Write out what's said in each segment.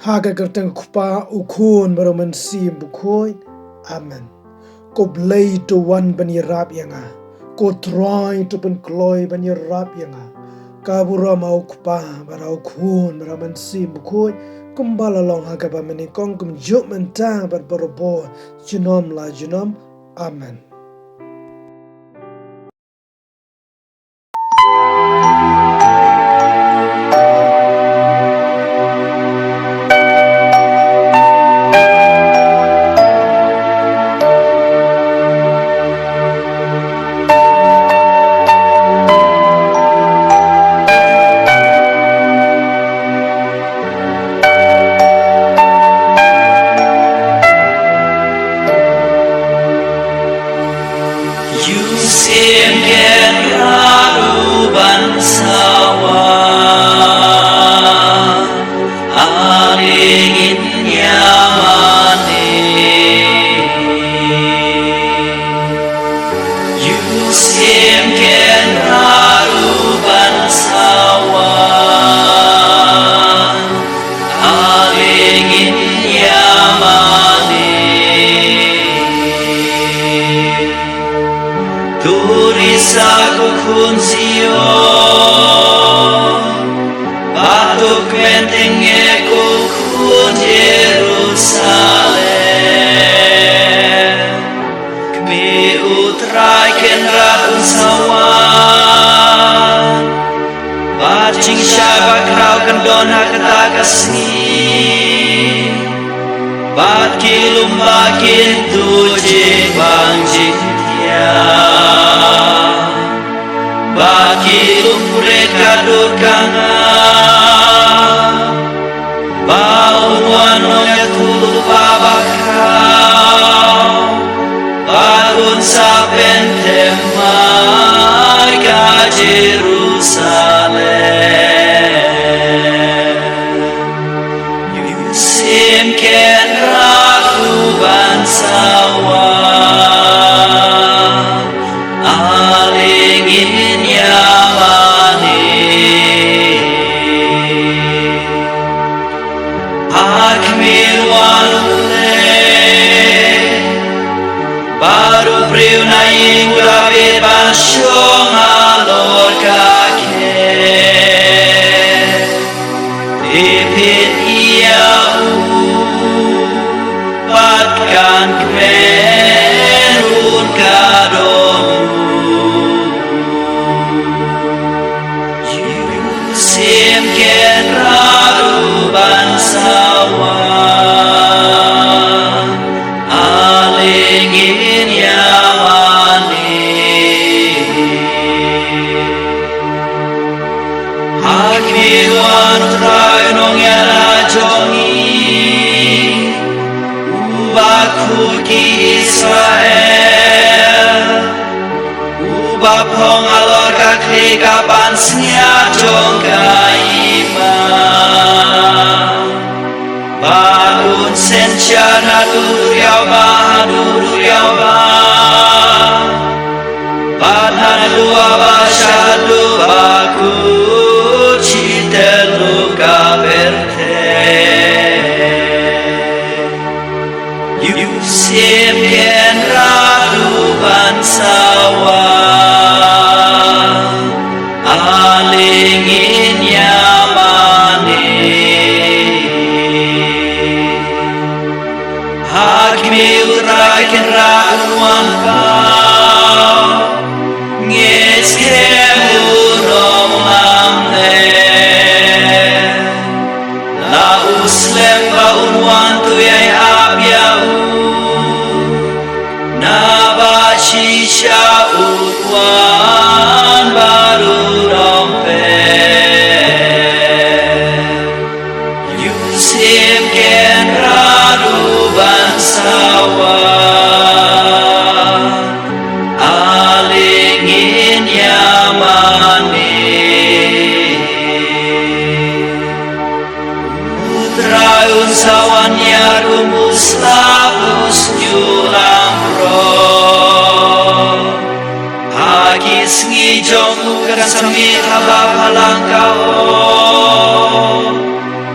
Haga kerteng kupa ukun baroman sim bukoi. Amen. Ko blay to one bani rap yanga. Ko try to pen kloy bani rap yanga. Kabura mau kupa barau kun baroman sim bukoi. Kumbala long haga ba meni kong kum juk mentang bar barobo jinom la jinom. Amen. Bat kilum bakin tuje bang jintia Bat kilum mereka durkanga Bau wanonya tulu babakau Bakun saben temai ka Jerusalem Yusim ken ragu bansawa Alingin yamani Akmir wanule Baru priu naing ulabit basyong alor kake Ipit iau Batkan kmerun kadomu Yusim ken raru bansawa Alingin yamani Akmiwan utray nong yarajongi Ubakul ki Israel Ubapong alor kakli kapan jong kaima Bangun sencana duriau ba Panan dua basyadu baku Citelu kaberte Yusim ken radu bansawa Alingin yamani Hakmi utrakin rakuan pau Ngis kemunom lamne La uslem baunwan tuyay abyahu Nabashisha utwan baru rompe kan samit haba palang kao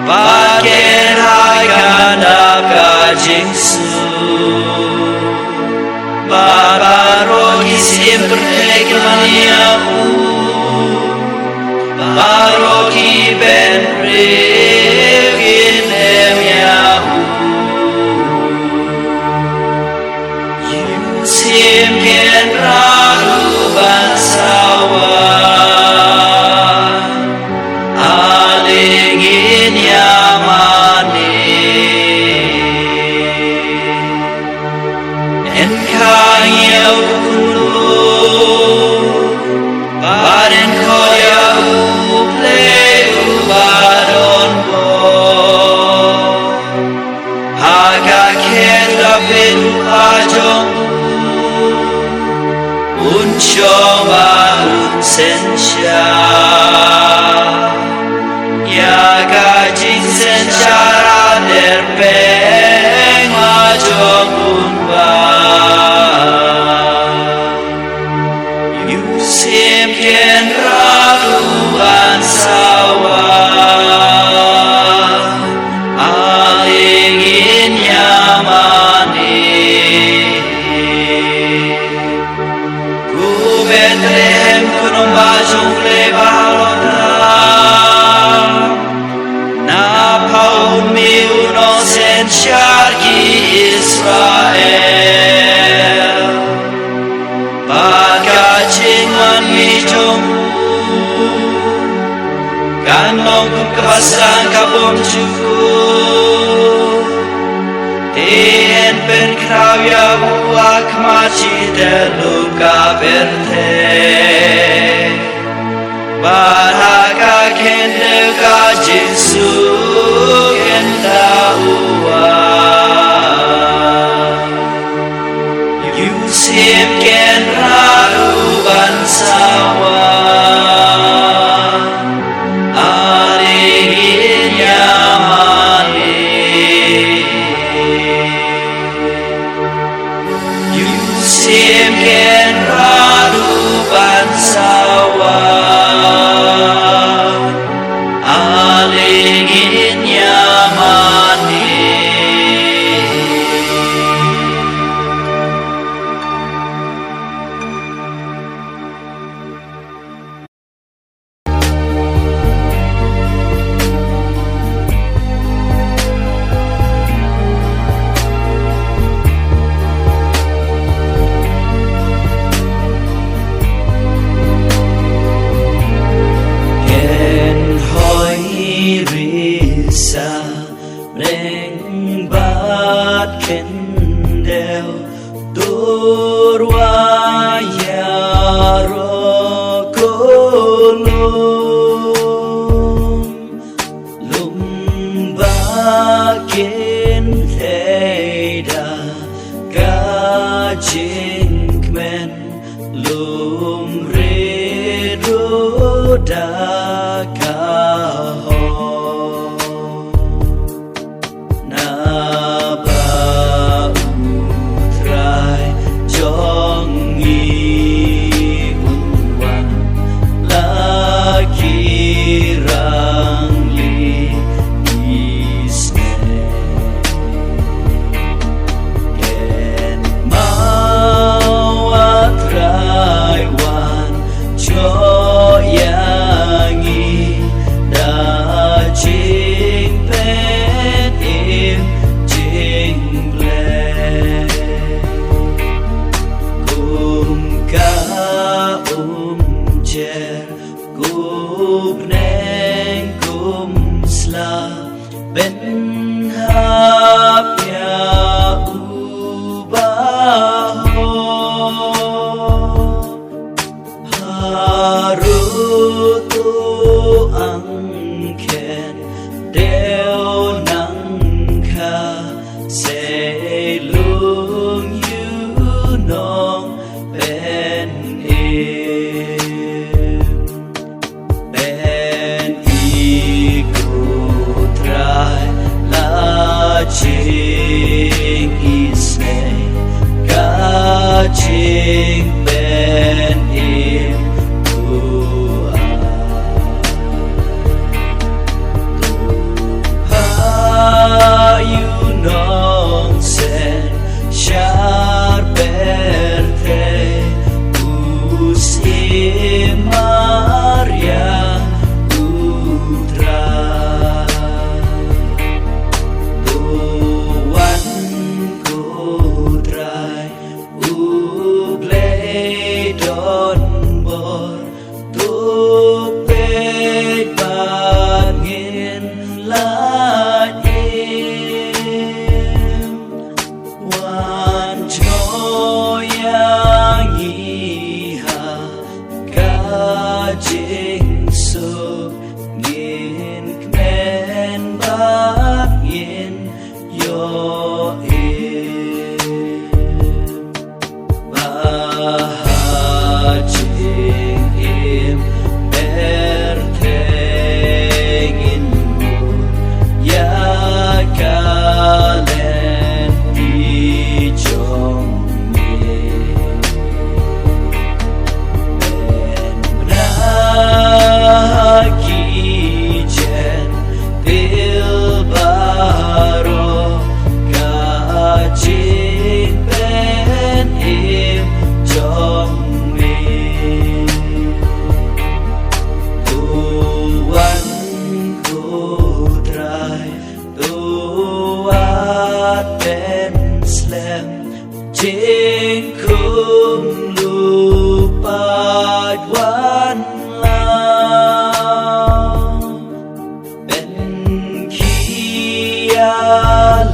Pakai hakan daka jingsu Baba rogi sempre che maniamu Baroki ben revin emiamu Yusim ken radu bansawa Aligin yamane Enkang yau Baden koya uple ubadon bo Haga kenda pedu ajong Unshoma unsensha Yaga jinsen cara derpeng ajong unba Yusim ken raduan sawa Aligin yamane Ku Bethlehem kunong bajong lebalona Na paun mi uno sen syargi Israel Pagkacingwan mi jommu Kanong kung kapasan kabom juku Tien pen krawya buak maci deluka verte Baraka kende ka Jesu kenda uwa Yusim ken radu bansawa Aligin yamane Yusim ken radu bansawa Aligin yamane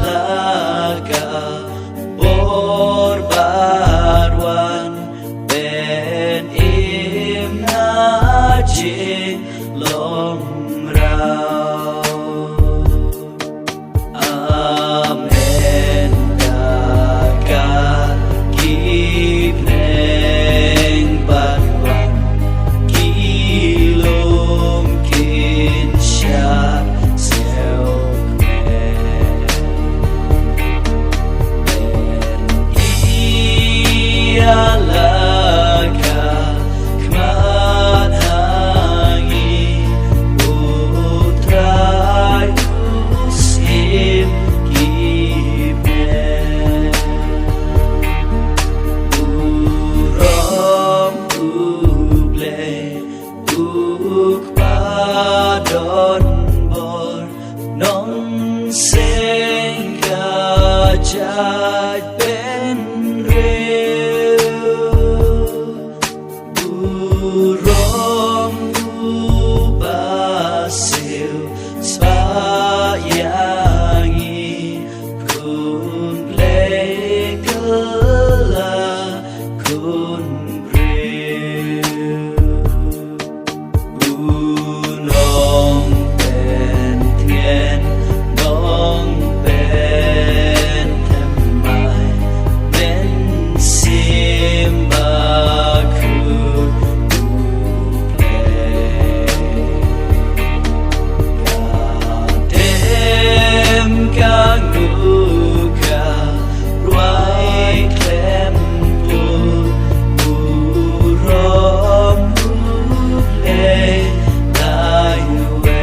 laga borbarwan ben imnaji lomrau amen daga kipneng barwan kilom kinsya laga kman hangi utrai usim kipen urom uble ukpadon bor non sengkajat ben Urong ubasil spayangi kun lekela kun bril unong pentien nong pentemai men simbaku Kanuka ruai klempu urom ule daiwe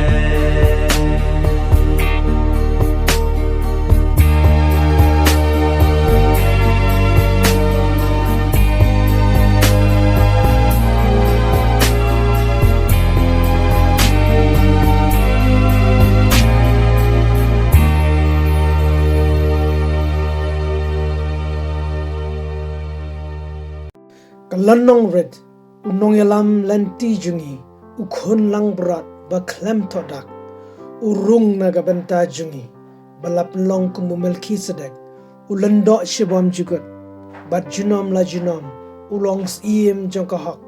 Kalanong red unong yalam lanti jungi ukhon lang berat baklem todak urung naga benta jungi balap long kumu Melkisedek ulendok shibam jugut bat junom la junom ulong iem jong kahak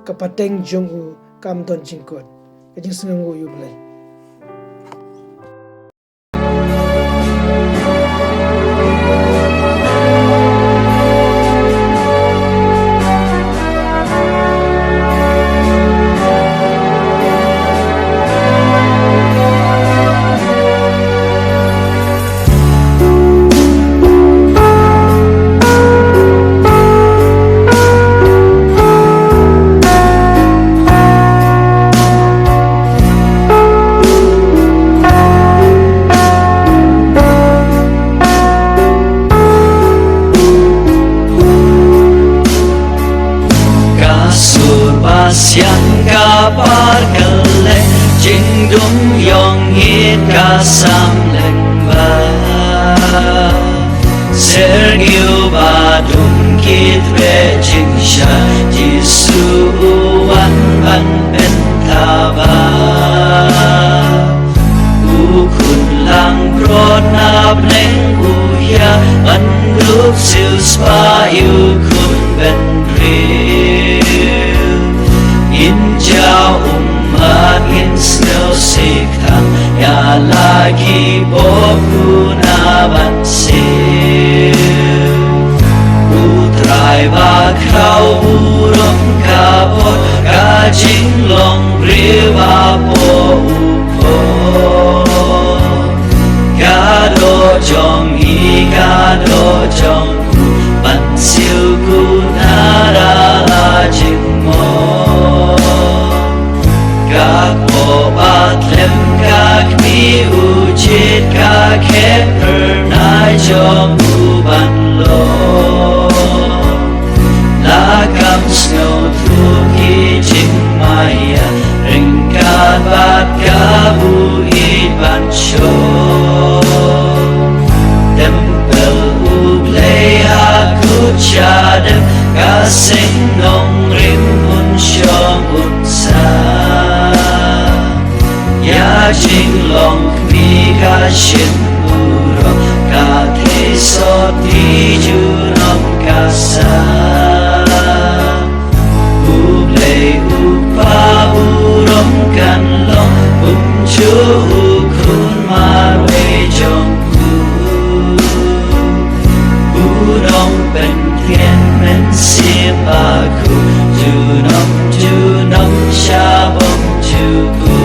kapateng jong u kam don jingkut kajing sengangu yublay Siang kapar kelek jingdum yong hit kasam lengba sergiu badum kit rejing sha jisu wan ban pentaba ukun lang prona bleng uya anduk sil spayu kun ben Injau umat in snow sikam ya lagi boku naban sil utrai bakau urong kabot kajing long riwa po upo gado jong i gado jong ban sil ku nara lajing mo Kak obat lem kak mi ujit kak pernah jom uban lo Lakam snow tuki jing maya ringkat bat kabu iban show Tempel ublay aku cadem kasing nong rimun syong unsa Ya jing long mi ka shin lo kaki soti juram kasa uplay upa urom kan lo umju ukun marwe jongku urom pen thiên men sipaku junam shabom juku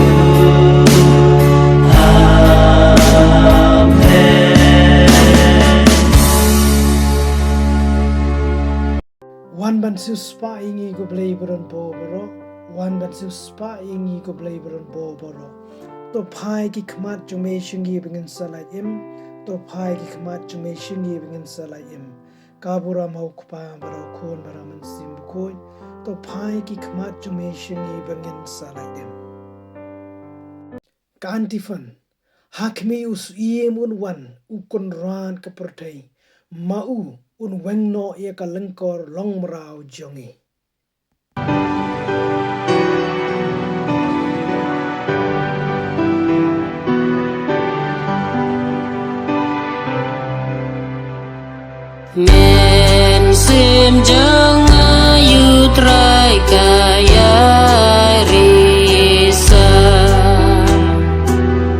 Wan ban siu spa ingi ko blay beron bo boro. Wan ban siu spa ingi ko blay beron bo boro. To pai ki khmat jume shingi bingin salai im. To pai ki khmat jume shingi bingin salai im. Kabura mau kupa baro kon bara man sim koi. To pai ki khmat jume shingi bingin salai im. Kantifan hakmi us iemun wan ukon ran kepertai mau un wengno ia ka lengkor long merau jongi. Men sim jong ayu trai kaya risa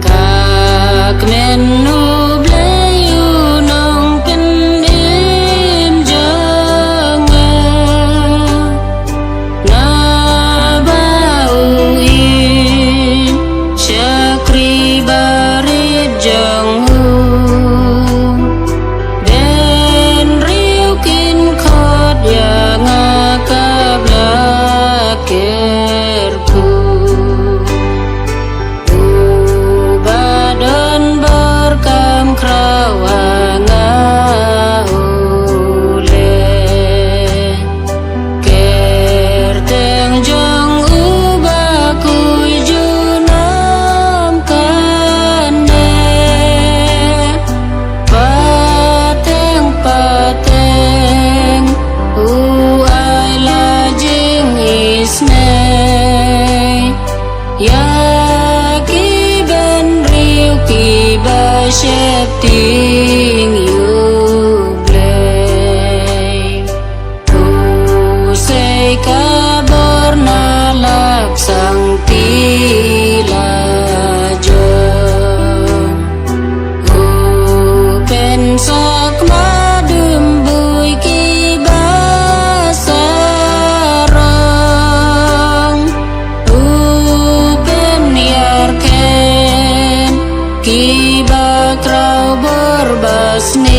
kak menu blayu nong penim janga na bau in syakri barit jong ting you play tu say kabar na laksang tila jong pensak madum bui ki basarong pen yarken ki batrau berbasniu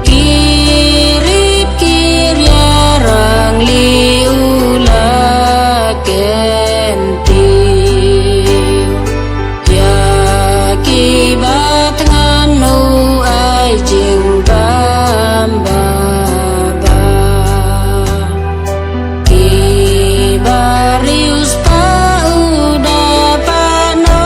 kirip kiryarang liula kentiu ya kibat nganu ai jing bambaba kibarius pa uda pano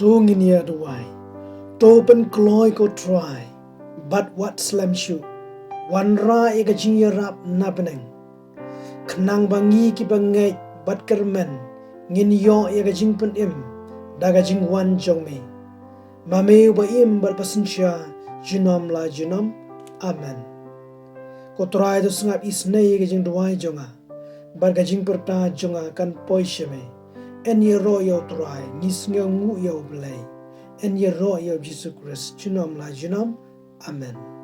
tungin ya duai to pen kloi ko try but what slam shu wan ra e ka jing ya rap na peneng kenang bangi ki bangai bat kermen ngin yo e ka jing pen im daga jing wan jong me mame ba im bar pasensya jinom la jinom amen ko try to sngap isnei ka jing duai jonga bar ka jing perta jonga kan poisheme en ye ro yo try ngis ngu yo blai en ye ro yo Jesus Christ jinom la jinom amen.